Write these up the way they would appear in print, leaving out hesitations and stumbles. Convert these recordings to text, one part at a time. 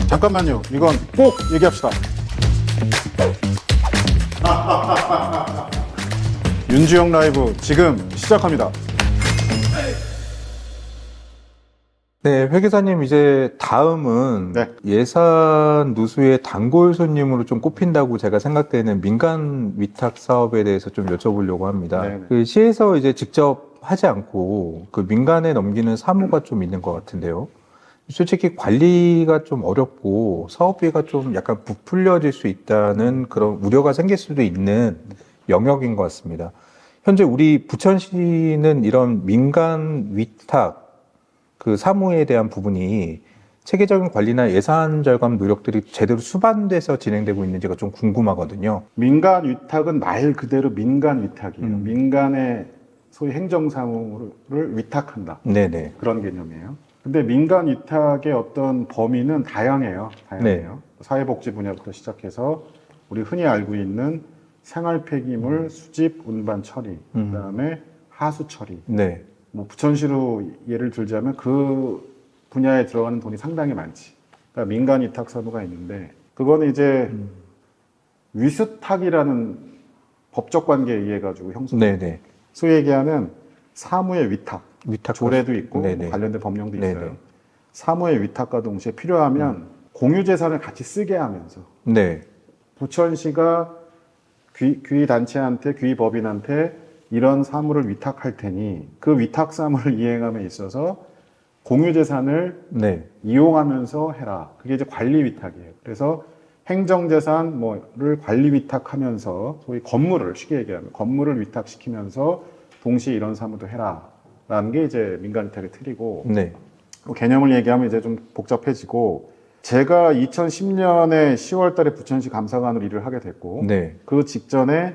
잠깐만요. 이건 꼭 얘기합시다. 윤주영 라이브 지금 시작합니다. 네, 회 기사님 이제 다음은 네. 예산 누수의 단골 손님으로 좀 꼽힌다고 제가 생각되는 민간 위탁 사업에 대해서 좀 여쭤보려고 합니다. 네네. 그 시에서 이제 직접 하지 않고 그 민간에 넘기는 사무가 좀 있는 것 같은데요. 솔직히 관리가 좀 어렵고 사업비가 좀 약간 부풀려질 수 있다는 그런 우려가 생길 수도 있는 영역인 것 같습니다. 현재 우리 부천시는 이런 민간 위탁 그 사무에 대한 부분이 체계적인 관리나 예산 절감 노력들이 제대로 수반돼서 진행되고 있는지가 좀 궁금하거든요. 민간 위탁은 말 그대로 민간 위탁이에요. 민간의 소위 행정사무를 위탁한다. 네네. 그런 개념이에요. 근데 민간 위탁의 어떤 범위는 다양해요. 네. 사회복지 분야부터 시작해서 우리 흔히 알고 있는 생활 폐기물 수집, 운반 처리, 그다음에 하수 처리. 네. 뭐 부천시로 예를 들자면 그 분야에 들어가는 돈이 상당히 많지. 그러니까 민간 위탁 사무가 있는데 그거는 이제 위수탁이라는 법적 관계에 의해 가지고 형성돼요. 네네. 소위 얘기하는 사무의 위탁, 위탁 조례도 있고 네네. 관련된 법령도 네네. 있어요. 사무의 위탁과 동시에 필요하면 공유재산을 같이 쓰게 하면서 네. 부천시가 귀단체한테, 귀법인한테 이런 사무를 위탁할 테니 그 위탁 사무를 이행함에 있어서 공유재산을 네. 이용하면서 해라. 그게 이제 관리 위탁이에요. 그래서 행정재산 뭐를 관리 위탁하면서 소위 건물을 쉽게 얘기하면 건물을 위탁시키면서 동시에 이런 사무도 해라라는 게 이제 민간 위탁의 틀이고 네. 개념을 얘기하면 이제 좀 복잡해지고 제가 2010년에 10월달에 부천시 감사관으로 일을 하게 됐고 네. 그 직전에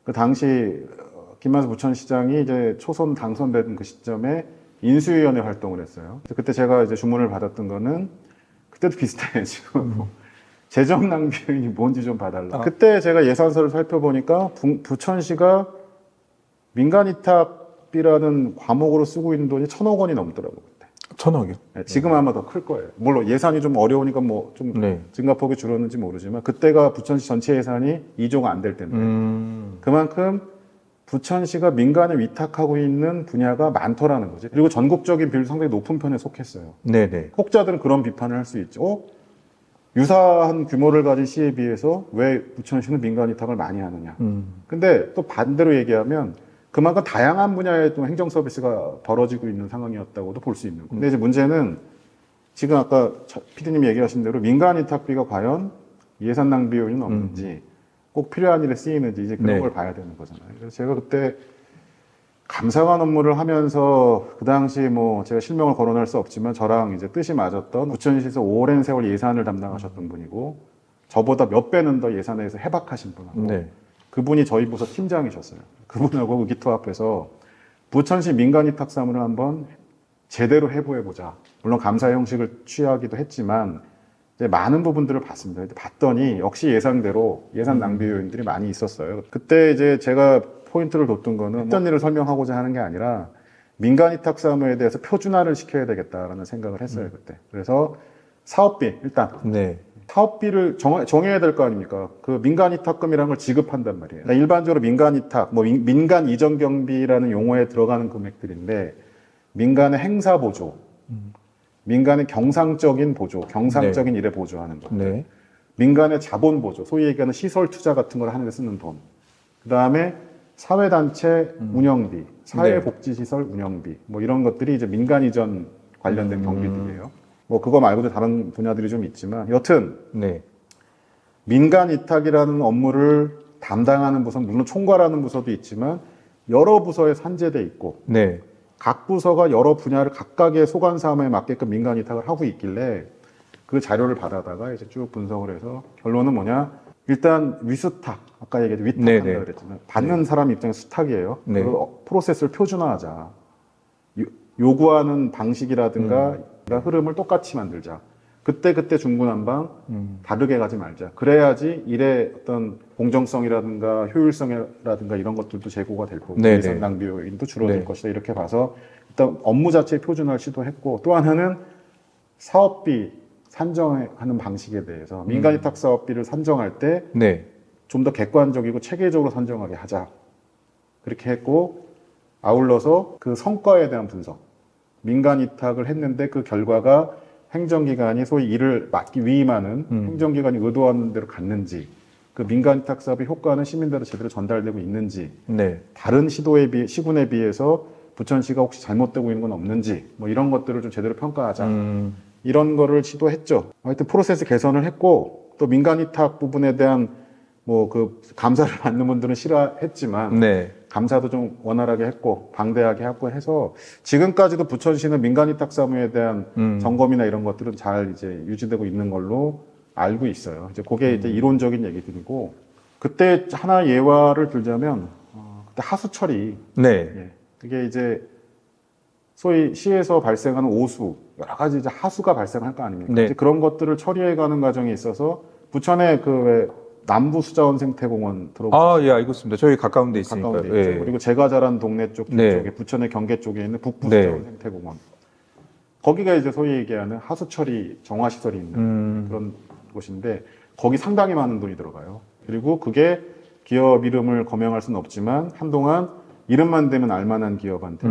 그 당시 김만수 부천시장이 이제 초선 당선된 그 시점에 인수위원회 활동을 했어요. 그때 제가 이제 주문을 받았던 거는 그때도 비슷해 지금 재정 낭비 요인이 뭔지 좀 봐달라. 그때 제가 예산서를 살펴보니까 부천시가 민간 위탁비라는 과목으로 쓰고 있는 돈이 1,000억 원이 넘더라고요. 그때. 1,000억이요? 네, 지금 아마 더 클 거예요. 물론 예산이 좀 어려우니까 뭐 좀 네. 증가폭이 줄었는지 모르지만 그때가 부천시 전체 예산이 2조가 안 될 텐데 그만큼 부천시가 민간에 위탁하고 있는 분야가 많더라는 거지. 그리고 전국적인 비율 상당히 높은 편에 속했어요. 네네. 혹자들은 그런 비판을 할 수 있죠. 유사한 규모를 가진 시에 비해서 왜 부천시는 민간 위탁을 많이 하느냐. 근데 또 반대로 얘기하면 그만큼 다양한 분야의 또 행정 서비스가 벌어지고 있는 상황이었다고도 볼 수 있는 거예요. 근데 이제 문제는 지금 아까 PD님이 얘기하신 대로 민간 위탁비가 과연 예산 낭비 요인은 없는지 꼭 필요한 일에 쓰이는지 이제 그런 네. 걸 봐야 되는 거잖아요. 그래서 제가 그때 감사관 업무를 하면서 그 당시 뭐 제가 실명을 거론할 수 없지만 저랑 이제 뜻이 맞았던 부천시에서 오랜 세월 예산을 담당하셨던 분이고 저보다 몇 배는 더 예산에서 해박하신 분하고 네. 그분이 저희 부서 팀장이셨어요. 그분하고 의기투합해서 부천시 민간 위탁 사무를 한번 제대로 해보자. 물론 감사 형식을 취하기도 했지만 이제 많은 부분들을 봤습니다. 봤더니 역시 예상대로 예산 낭비 요인들이 많이 있었어요. 그때 이제 제가 포인트를 뒀던 거는 어떤 일을 설명하고자 하는 게 아니라 민간 위탁 사무에 대해서 표준화를 시켜야 되겠다라는 생각을 했어요. 그때. 그래서 사업비 일단 네. 사업비를 정해야 될 거 아닙니까? 그 민간 위탁금이라는 걸 지급한단 말이에요. 그러니까 일반적으로 민간 위탁, 뭐 민간 이전 경비라는 용어에 들어가는 금액들인데 민간의 행사 보조, 민간의 경상적인 보조, 경상적인 일에 보조하는 것. 네. 민간의 자본 보조, 소위 얘기하는 시설 투자 같은 걸 하는 데 쓰는 돈. 그 다음에 사회단체 운영비, 사회복지시설 운영비, 뭐 이런 것들이 이제 민간 이전 관련된 경비들이에요. 뭐 그거 말고도 다른 분야들이 좀 있지만 여튼 네. 민간 위탁이라는 업무를 담당하는 부서는 물론 총괄하는 부서도 있지만 여러 부서에 산재돼 있고 네. 각 부서가 여러 분야를 각각의 소관 사무에 맞게끔 민간 위탁을 하고 있길래 그 자료를 받아다가 이제 쭉 분석을 해서 결론은 뭐냐? 일단 위수탁, 아까 얘기했던 위탁한다 네네. 그랬잖아요. 받는 사람 입장에서 수탁이에요. 네. 그 프로세스를 표준화하자. 요구하는 방식이라든가 흐름을 똑같이 만들자. 그때 중구난방 다르게 가지 말자. 그래야지 일의 어떤 공정성이라든가 효율성이라든가 이런 것들도 제고가 될 거고 네네. 예산 낭비 요인도 줄어들 네. 것이다. 이렇게 봐서 일단 업무 자체 표준화를 시도했고, 또 하나는 사업비 산정하는 방식에 대해서 민간 위탁 사업비를 산정할 때 네. 좀 더 객관적이고 체계적으로 산정하게 하자. 그렇게 했고, 아울러서 그 성과에 대한 분석. 민간 위탁을 했는데 그 결과가 행정기관이 소위 일을 맡기 위임하는 행정기관이 의도하는 대로 갔는지, 그 민간 위탁 사업의 효과는 시민들한테 제대로 전달되고 있는지, 네. 다른 시군에 비해서 부천시가 혹시 잘못되고 있는 건 없는지, 뭐 이런 것들을 좀 제대로 평가하자. 이런 거를 시도했죠. 하여튼 프로세스 개선을 했고, 또 민간 위탁 부분에 대한 뭐 그 감사를 받는 분들은 싫어했지만, 네. 감사도 좀 원활하게 했고 방대하게 하고 해서 지금까지도 부천시는 민간 위탁 사무에 대한 점검이나 이런 것들은 잘 이제 유지되고 있는 걸로 알고 있어요. 이제 그게 이제 이론적인 얘기들이고, 그때 하나 예화를 들자면 그때 하수 처리, 네. 예, 그게 이제 소위 시에서 발생하는 오수, 여러 가지 이제 하수가 발생할 거 아닙니까? 네. 이제 그런 것들을 처리해가는 과정에 있어서 부천의 그 왜 남부 수자원 생태공원 들어보셨어요? 아, 예, 알고 있습니다. 저희 가까운 데 있으니까요. 가까운 데 있죠. 예. 그리고 제가 자란 동네 쪽 네. 쪽에 부천의 경계 쪽에 있는 북부 네. 수자원 생태공원. 거기가 이제 소위 얘기하는 하수 처리 정화 시설이 있는 그런 곳인데 거기 상당히 많은 돈이 들어가요. 그리고 그게 기업 이름을 거명할 수는 없지만 한동안 이름만 대면 알만한 기업한테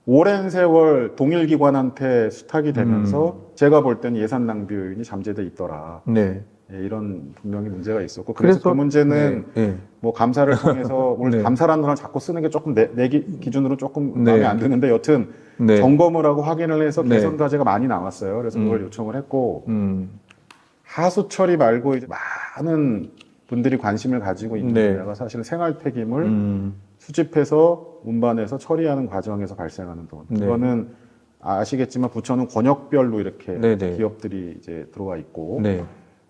오랜 세월 동일 기관한테 수탁이 되면서 제가 볼 때는 예산 낭비 요인이 잠재돼 있더라. 네. 예, 이런 분명히 문제가 있었고 그래서 그 그래서- 문제는 네. 뭐 감사를 통해서 오늘 네. 감사라는 단어를 자꾸 쓰는 게 조금 내 기준으로 조금 네. 마음에 안 드는데 여튼 네. 점검을 하고 확인을 해서 네. 개선 과제가 많이 나왔어요. 그래서 그걸 요청을 했고 하수 처리 말고 이제 많은 분들이 관심을 가지고 있는 네. 분야가 사실은 생활 폐기물 수집해서 운반해서 처리하는 과정에서 발생하는 돈. 네. 그거는 아시겠지만 부천은 권역별로 이렇게 네, 네. 기업들이 이제 들어와 있고 네.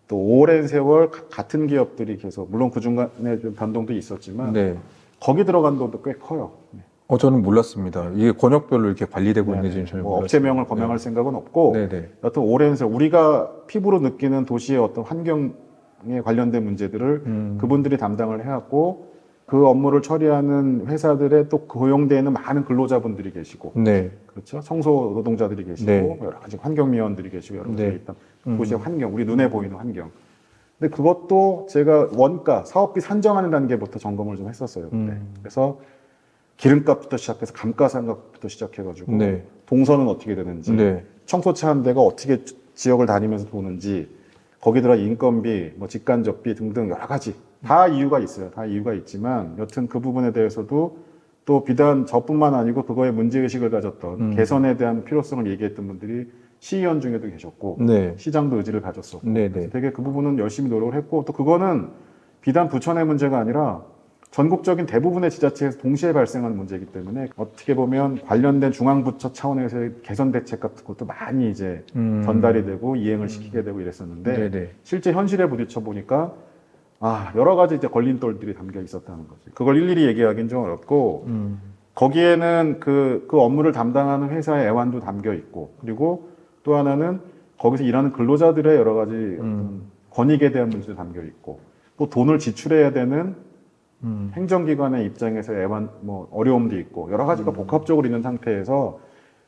또 오랜 세월 같은 기업들이 계속 물론 그 중간에 좀 변동도 있었지만 네. 거기 들어간 돈도 꽤 커요. 저는 몰랐습니다. 이게 권역별로 이렇게 관리되고 네. 있는지는 전혀 뭐 몰랐어요. 업체명을 거명할 생각은 없고 네네. 여튼 오랜 세월 우리가 피부로 느끼는 도시의 어떤 환경에 관련된 문제들을 그분들이 담당을 해왔고 그 업무를 처리하는 회사들에 또 고용되어 있는 많은 근로자분들이 계시고 네. 그렇죠. 청소 노동자들이 계시고 네. 여러 가지 환경미원들이 계시고 여러 가지 네. 일단 도시의 환경, 우리 눈에 보이는 환경. 근데 그것도 제가 원가, 사업비 산정하는 단계부터 점검을 좀 했었어요. 그때. 그래서 기름값부터 시작해서 감가상각부터 시작해가지고 네. 동선은 어떻게 되는지, 네. 청소차 한 대가 어떻게 지역을 다니면서 도는지, 거기 들어 인건비, 뭐 직간접비 등등 여러 가지 다 이유가 있어요. 다 이유가 있지만 여튼 그 부분에 대해서도 또 비단 저뿐만 아니고 그거에 문제의식을 가졌던 개선에 대한 필요성을 얘기했던 분들이 시의원 중에도 계셨고 네. 시장도 의지를 가졌었고 네네. 그래서 되게 그 부분은 열심히 노력을 했고 또 그거는 비단 부천의 문제가 아니라 전국적인 대부분의 지자체에서 동시에 발생하는 문제이기 때문에 어떻게 보면 관련된 중앙부처 차원에서의 개선 대책 같은 것도 많이 이제 전달이 되고 이행을 시키게 되고 이랬었는데 네네. 실제 현실에 부딪혀 보니까 여러 가지 이제 걸림돌들이 담겨 있었다는 거지. 그걸 일일이 얘기하기는 좀 어렵고 거기에는 그 업무를 담당하는 회사의 애완도 담겨 있고 그리고 또 하나는 거기서 일하는 근로자들의 여러 가지 어떤 권익에 대한 문제도 담겨 있고 또 돈을 지출해야 되는 행정기관의 입장에서 애완 뭐 어려움도 있고 여러 가지가 복합적으로 있는 상태에서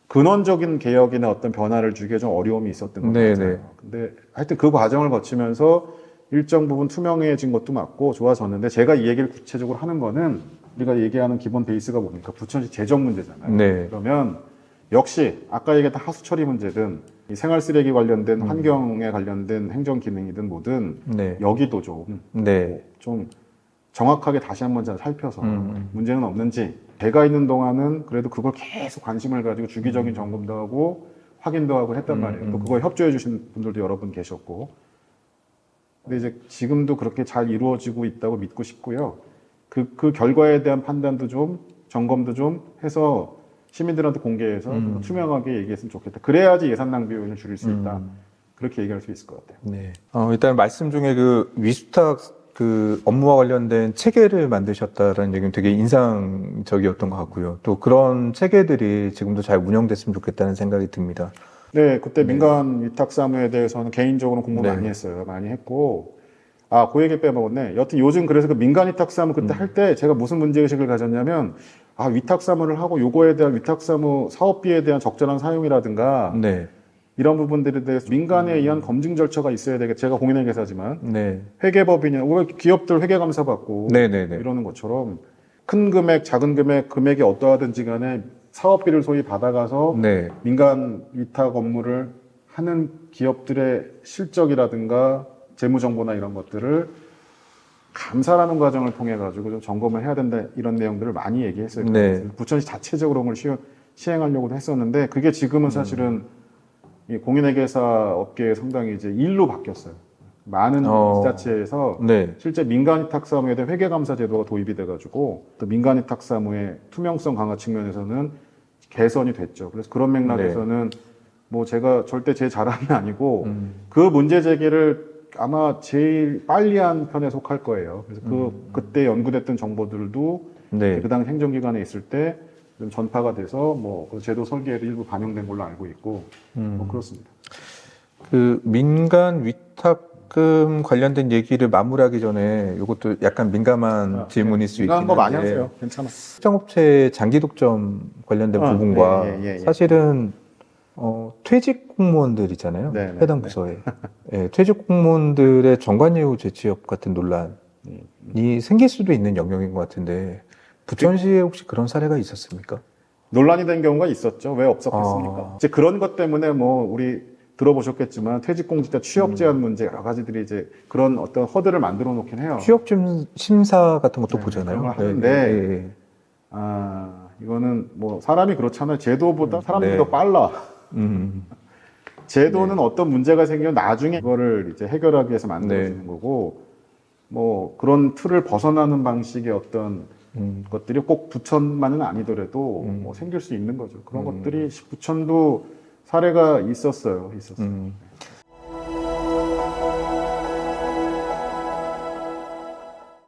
근원적인 개혁이나 어떤 변화를 주기에 좀 어려움이 있었던 것 네네. 같아요. 근데 하여튼 그 과정을 거치면서 일정 부분 투명해진 것도 맞고 좋아졌는데 제가 이 얘기를 구체적으로 하는 거는 우리가 얘기하는 기본 베이스가 뭡니까? 부천시 재정 문제잖아요. 네. 그러면 역시 아까 얘기했던 하수 처리 문제든 이 생활 쓰레기 관련된 환경에 관련된 행정 기능이든 뭐든 네. 여기도 좀 네. 정확하게 다시 한번 잘 살펴서 문제는 없는지 제가 있는 동안은 그래도 그걸 계속 관심을 가지고 주기적인 점검도 하고 확인도 하고 했단 말이에요. 또 그거에 협조해 주신 분들도 여러 분 계셨고 근데 이제 지금도 그렇게 잘 이루어지고 있다고 믿고 싶고요. 그 결과에 대한 판단도 좀 점검도 좀 해서 시민들한테 공개해서 좀 투명하게 얘기했으면 좋겠다. 그래야지 예산 낭비 요인을 줄일 수 있다. 그렇게 얘기할 수 있을 것 같아요. 네. 일단 말씀 중에 그 위수탁 그 업무와 관련된 체계를 만드셨다라는 얘기는 되게 인상적이었던 것 같고요. 또 그런 체계들이 지금도 잘 운영됐으면 좋겠다는 생각이 듭니다. 네, 그때 민간 위탁 사무에 대해서는 개인적으로 공부 네. 많이 했어요. 많이 했고, 그 얘기 빼먹었네. 여튼 요즘 그래서 그 민간 위탁 사무 그때 할 때 제가 무슨 문제의식을 가졌냐면, 위탁사무를 하고 요거에 대한 위탁사무 사업비에 대한 적절한 사용이라든가 네. 이런 부분들에 대해서 민간에 의한 검증 절차가 있어야 되겠. 제가 공인회계사지만 네. 회계법인이나 왜 기업들 회계감사 받고 네네네. 이러는 것처럼 큰 금액, 작은 금액이 어떠하든지 간에 사업비를 소위 받아가서 네. 민간 위탁 업무를 하는 기업들의 실적이라든가 재무정보나 이런 것들을 감사라는 과정을 통해 가지고 좀 점검을 해야 된다 이런 내용들을 많이 얘기했어요. 네. 부천시 자체적으로 그걸 시행하려고도 했었는데 그게 지금은 사실은 이 공인회계사 업계에 상당히 이제 일로 바뀌었어요. 많은 지자체에서 네. 실제 민간 위탁 사무에 대한 회계감사 제도가 도입이 돼가지고 또 민간 위탁 사무의 투명성 강화 측면에서는 개선이 됐죠. 그래서 그런 맥락에서는 뭐 제가 절대 제 자랑이 아니고 그 문제 제기를 아마 제일 빨리 한 편에 속할 거예요. 그래서 그때 연구됐던 정보들도 네. 그 당시 행정기관에 있을 때 좀 전파가 돼서 뭐 제도 설계에도 일부 반영된 걸로 알고 있고 뭐 그렇습니다. 그 민간 위탁금 관련된 얘기를 마무리하기 전에 이것도 약간 민감한 질문일 수 있긴 민감한 거 많이 한데 하세요. 괜찮아. 특정업체 장기 독점 관련된 부분과 예. 사실은 퇴직 공무원들 있잖아요. 네, 네, 해당 부서에 퇴직 공무원들의 정관예우 재취업 같은 논란이 생길 수도 있는 영역인 것 같은데 부천시에 혹시 그런 사례가 있었습니까? 논란이 된 경우가 있었죠. 왜 없었겠습니까? 이제 그런 것 때문에 뭐 우리 들어보셨겠지만 퇴직공직자 취업 제한 문제 여러 가지들이 이제 그런 어떤 허들을 만들어 놓긴 해요. 취업 심사 같은 것도 보잖아요. 그런 걸 하는데 이거는 뭐 사람이 그렇잖아요. 제도보다 사람들이 더 빨라. 제도는 어떤 문제가 생기면 나중에 그거를 이제 해결하기 위해서 만들어지는 거고 뭐 그런 틀을 벗어나는 방식의 어떤 것들이 꼭 부천만은 아니더라도 뭐 생길 수 있는 거죠. 그런 것들이 부천도 사례가 있었어요.